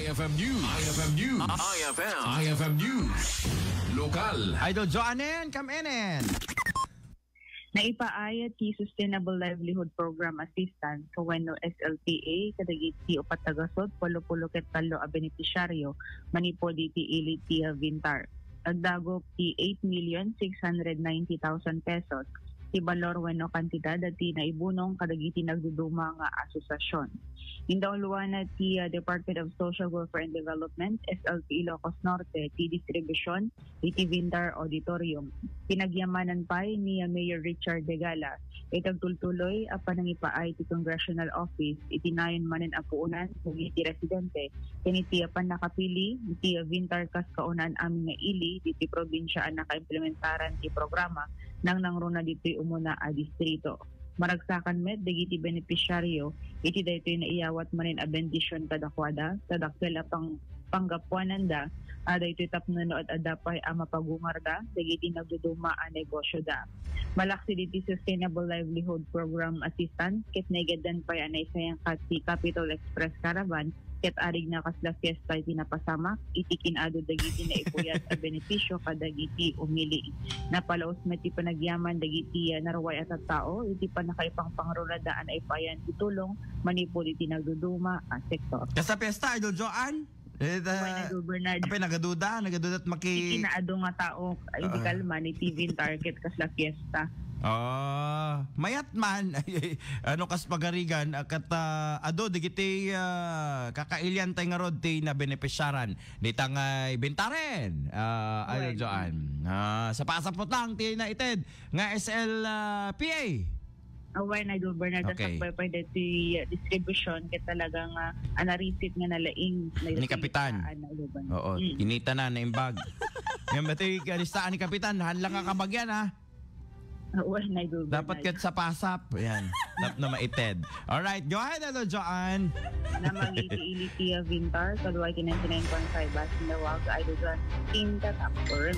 IFM News. IFM News. IFM News. Lokal. Idol Joanen, come in. Naipaayat ti Sustainable Livelihood Program Assistant kaweno SLPA kadagiti ti upatagasod polo-polo ket talo a benepisyaryo manipo diti ili ti Vintar. Agdagop ti 8,690,000 pesos ti balor wenno kantidad at ti naibunong kadagiti nagduduma nga asosasyon. Indawluan na ti Department of Social Welfare and Development, SLP Ilocos Norte, ti distribution, iti Vintar Auditorium. Pinagyamanan pa ni Mayor Richard Degala, itagtultuloy a panangipaay ti Congressional Office, itinayon manen apuunan, iti residente, tiniti apan nakapili, iti Vintar kas kaunan amin nga ili, iti probinsya ang nakaimplementaran ti programa, nang nangruna dito'y umuna a distrito. Maragsakan met, dagiti benepisyaryo, iti daytoy na iyawat manin a bendisyon kadakwada, tadakkel apang panggapuanan da, daytoy tapno at adapay a mapagungarda, dagiti nagduduma a negosyo da. Malaksi diti Sustainable Livelihood Program Assistant, ket negadan pay anay sayang si Capital Express Caravan, ket arig na kasla fiesta iti napasamak, iti kinado dagiti na ipuyat a benepisyo kadagiti umili. Napalaos met ti panagyaman dagiti naraway at tao, iti panakaipang pangrunadaan ay payan itulong manipod iti nagduduma a sektor. Kasa fiesta, Idol Joan? Apay nagaduda at maki... Ikinaado nga tao, hindi kalman, iti Vintar ket kasla fiesta. Mayat man ano kas pagarigan kat ado digiti kakailyan tay nga rod ti na benepisyaran ditang ibentaren Idol Joan sa pasapot lang ti na ited nga SLPA. When Idol Bernardo sakbay pa dito distribution ket talagang anarisit nga nalaing ni Kapitan. Oo, kinita na imbag. Ngem bati listaan ni Kapitan hanlang nga kabagyan ha. Dapat kat sa pasap. Ayan. Tap na maited. Alright. Go ahead, Idol Joan. Na mag-iti-iliti Vintar. Kaluway 99.5 Basin Dawag. Idol Joan. In the top for